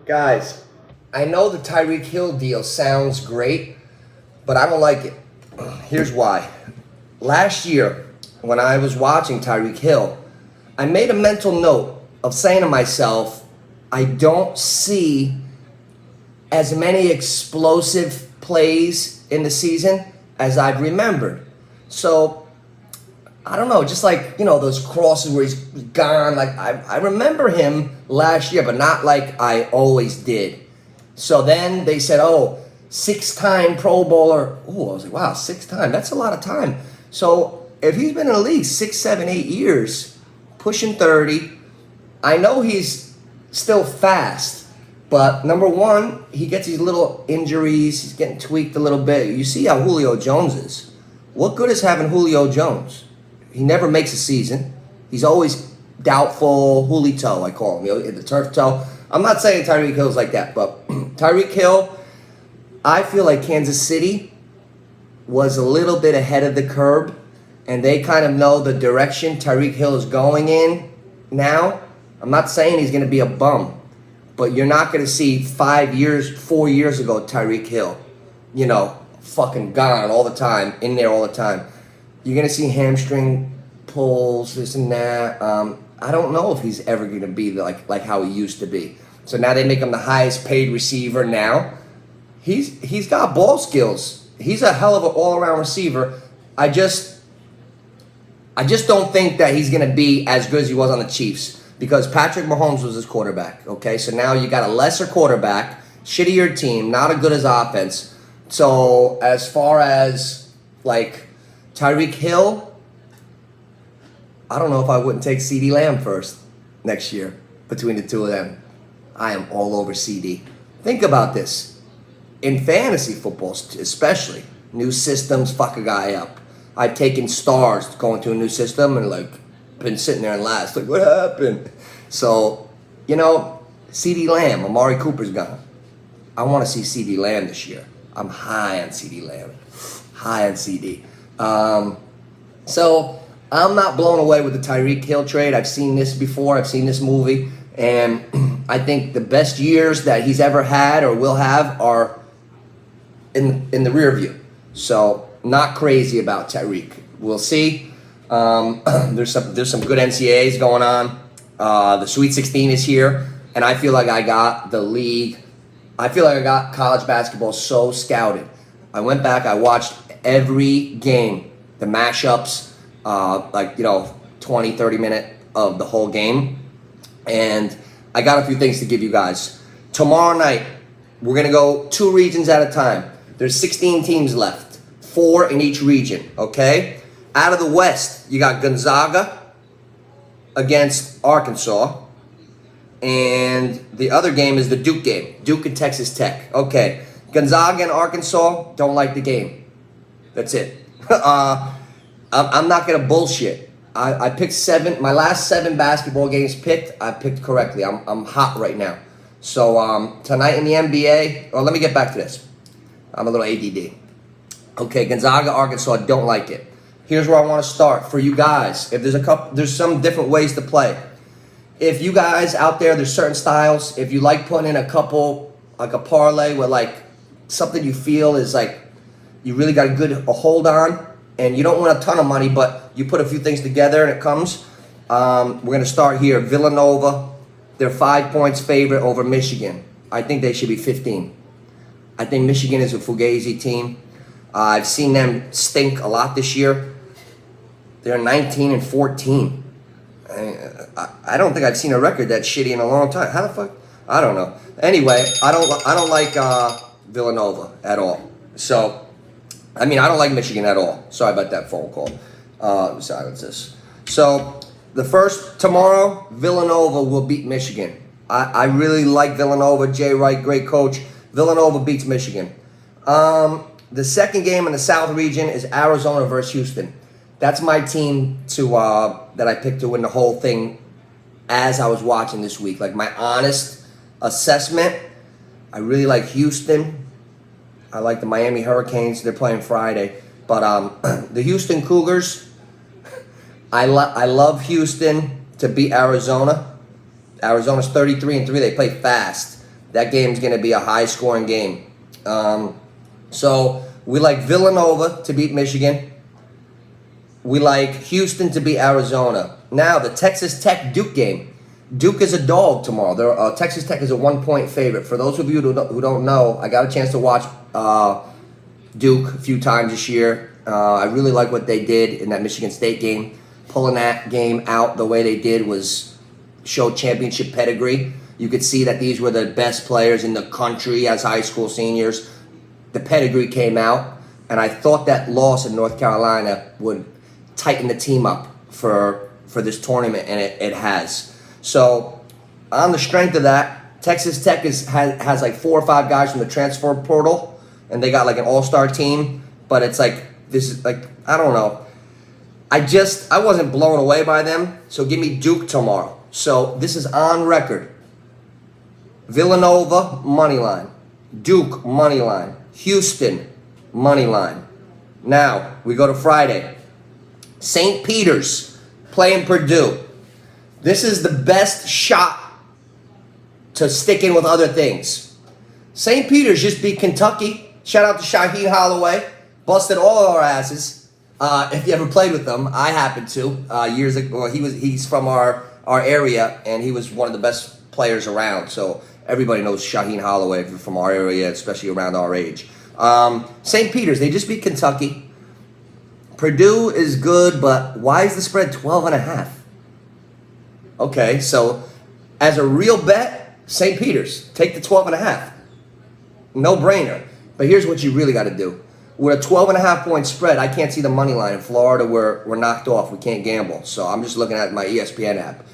Guys, I know the Tyreke Hill deal sounds great, but I don't like it. Here's why. Last year, when I was watching Tyreke Hill, I made a mental note of saying to myself, I don't see as many explosive plays in the season as I've remembered. So, I don't know, just like, those crosses where he's gone. Like, I remember him last year, but not like I always did. So then they said, 6-time Pro Bowler. Oh, I was like, wow, 6-time. That's a lot of time. So if he's been in the league 6, 7, 8 years, pushing 30, I know he's still fast. But number one, he gets these little injuries. He's getting tweaked a little bit. You see how Julio Jones is. What good is having Julio Jones? He never makes a season. He's always doubtful. Julito, I call him. The turf toe. I'm not saying Tyreke Hill's like that, but Tyreke Hill, I feel like Kansas City was a little bit ahead of the curve, and they kind of know the direction Tyreke Hill is going in now. I'm not saying he's going to be a bum, but you're not going to see 4 years ago Tyreke Hill, fucking gone all the time, in there all the time. You're going to see hamstring pulls, this and that. I don't know if he's ever going to be like how he used to be. So now they make him the highest paid receiver now. He's got ball skills. He's a hell of an all-around receiver. I just don't think that he's going to be as good as he was on the Chiefs because Patrick Mahomes was his quarterback, okay? So now you got a lesser quarterback, shittier team, not as good as offense. So as far as, Tyreke Hill, I don't know if I wouldn't take CeeDee Lamb first next year between the two of them. I am all over CD. Think about this. In fantasy football, especially, new systems fuck a guy up. I've taken stars going to a new system and been sitting there and laughed. What happened? So, CeeDee Lamb, Amari Cooper's gone. I want to see CeeDee Lamb this year. I'm high on CeeDee Lamb. High on CD. So I'm not blown away with the Tyreke Hill trade. I've seen this before. I've seen this movie. And I think the best years that he's ever had or will have are in the rear view. So not crazy about Tyreke. We'll see. There's some good NCAAs going on. The Sweet 16 is here. And I feel like I got the league. I feel like I got college basketball so scouted. I went back. I watched every game, the mashups, 20, 30 minute of the whole game. And I got a few things to give you guys. Tomorrow night, we're going to go 2 regions at a time. There's 16 teams left, 4 in each region, okay? Out of the West, you got Gonzaga against Arkansas. And the other game is the Duke game, Duke and Texas Tech. Okay, Gonzaga and Arkansas, don't like the game. That's it. I'm not going to bullshit. I picked 7. My last 7 basketball games I picked correctly. I'm hot right now. So tonight in the NBA, let me get back to this. I'm a little ADD. Okay, Gonzaga, Arkansas, don't like it. Here's where I want to start for you guys. If there's some different ways to play. If you guys out there, there's certain styles. If you like putting in a couple, like a parlay with something you feel is you really got a hold on, and you don't want a ton of money, but you put a few things together and it comes. We're going to start here. Villanova, they're 5 points favorite over Michigan. I think they should be 15. I think Michigan is a fugazi team. I've seen them stink a lot this year. They're 19-14. I don't think I've seen a record that shitty in a long time. How the fuck? I don't know. Anyway, I don't like Villanova at all. So, I don't like Michigan at all. Sorry about that phone call. Silence this. So, the first tomorrow, Villanova will beat Michigan. I really like Villanova. Jay Wright, great coach. Villanova beats Michigan. The second game in the South region is Arizona versus Houston. That's my team that I picked to win the whole thing as I was watching this week. My honest assessment, I really like Houston. I like the Miami Hurricanes. They're playing Friday. But the Houston Cougars, I love Houston to beat Arizona. Arizona's 33-3. They play fast. That game's going to be a high-scoring game. So we like Villanova to beat Michigan. We like Houston to beat Arizona. Now, the Texas Tech-Duke game. Duke is a dog tomorrow. Texas Tech is a 1-point favorite. For those of you who don't know, I got a chance to watch Duke a few times this year. I really like what they did in that Michigan State game. Pulling that game out the way they did showed championship pedigree. You could see that these were the best players in the country as high school seniors. The pedigree came out, and I thought that loss in North Carolina would tighten the team up for this tournament, and it has. So, on the strength of that, Texas Tech has like 4 or 5 guys from the transfer portal, and they got like an all-star team. But it's like, this is like, I don't know. I wasn't blown away by them. So give me Duke tomorrow. So this is on record. Villanova, money line. Duke, money line. Houston, money line. Now, we go to Friday. St. Peter's playing Purdue. This is the best shot to stick in with other things. St. Peter's just beat Kentucky. Shout out to Shaheen Holloway. Busted all of our asses. If you ever played with them, I happened to years ago. He's from our area, and he was one of the best players around. So everybody knows Shaheen Holloway from our area, especially around our age. St. Peter's, they just beat Kentucky. Purdue is good, but why is the spread 12.5? Okay, so as a real bet, St. Peter's, take the 12.5. No brainer. But here's what you really got to do. With a 12.5 point spread, I can't see the money line. In Florida, we're knocked off. We can't gamble. So I'm just looking at my ESPN app.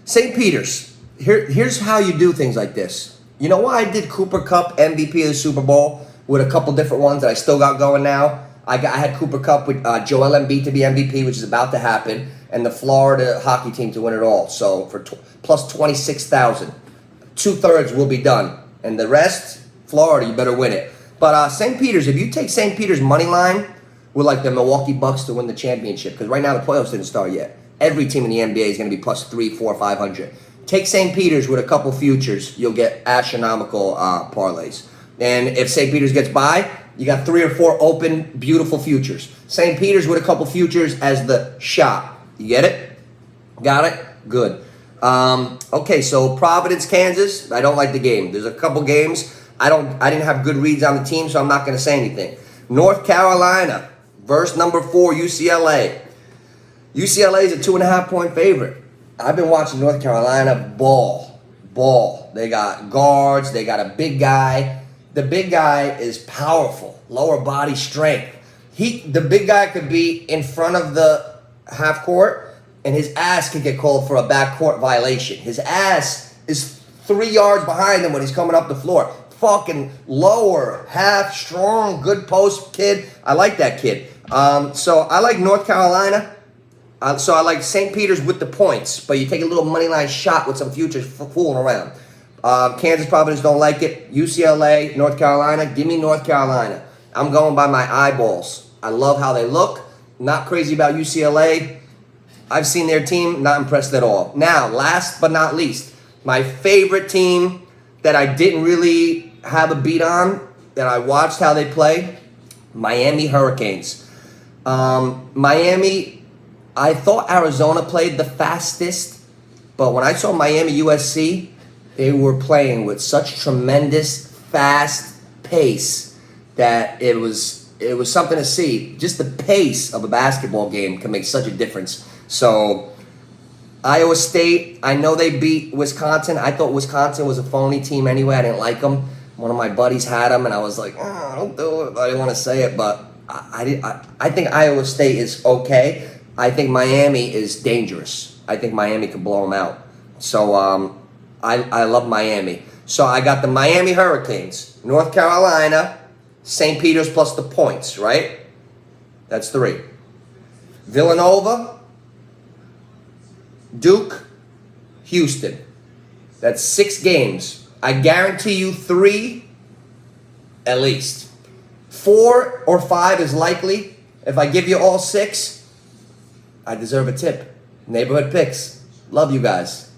St. Peter's. Here's how you do things like this. You know why I did Cooper Kupp MVP of the Super Bowl with a couple different ones that I still got going now? I had Cooper Kupp with Joel Embiid to be MVP, which is about to happen, and the Florida hockey team to win it all. So for plus 26,000, 2/3 will be done, and the rest, Florida, you better win it. But St. Peter's, if you take St. Peter's money line with like the Milwaukee Bucks to win the championship, because right now the playoffs didn't start yet. Every team in the NBA is going to be plus 3, 4, 500. Take St. Peter's with a couple futures, you'll get astronomical parlays. And if St. Peter's gets by, you got 3 or 4 open, beautiful futures. St. Peter's with a couple futures as the shot. You get it? Got it? Good. Okay, so Providence, Kansas. I don't like the game. There's a couple games. I didn't have good reads on the team, so I'm not going to say anything. North Carolina versus number 4 UCLA. UCLA is a 2.5 point favorite. I've been watching North Carolina ball. They got guards. They got a big guy. The big guy is powerful, lower body strength. The big guy could be in front of the half court, and his ass could get called for a backcourt violation. His ass is 3 yards behind him when he's coming up the floor. Fucking lower, half, strong, good post kid. I like that kid. So I like North Carolina. So I like St. Peter's with the points, but you take a little money line shot with some futures fooling around. Kansas, Providence don't like it. UCLA, North Carolina, give me North Carolina. I'm going by my eyeballs. I love how they look. Not crazy about UCLA. I've seen their team, not impressed at all. Now, last but not least, my favorite team that I didn't really have a beat on, that I watched how they play, Miami Hurricanes. Miami, I thought Arizona played the fastest, but when I saw Miami USC, they were playing with such tremendous fast pace that it was something to see. Just the pace of a basketball game can make such a difference. So Iowa State, I know they beat Wisconsin. I thought Wisconsin was a phony team anyway. I didn't like them. One of my buddies had them, and I was like, don't do it. I didn't want to say it, but I think Iowa State is okay. I think Miami is dangerous. I think Miami could blow them out. So I love Miami. So I got the Miami Hurricanes, North Carolina, St. Peter's plus the points, right? That's 3. Villanova, Duke, Houston. That's 6 games. I guarantee you 3 at least. 4 or 5 is likely. If I give you all 6, I deserve a tip. Neighborhood picks. Love you guys.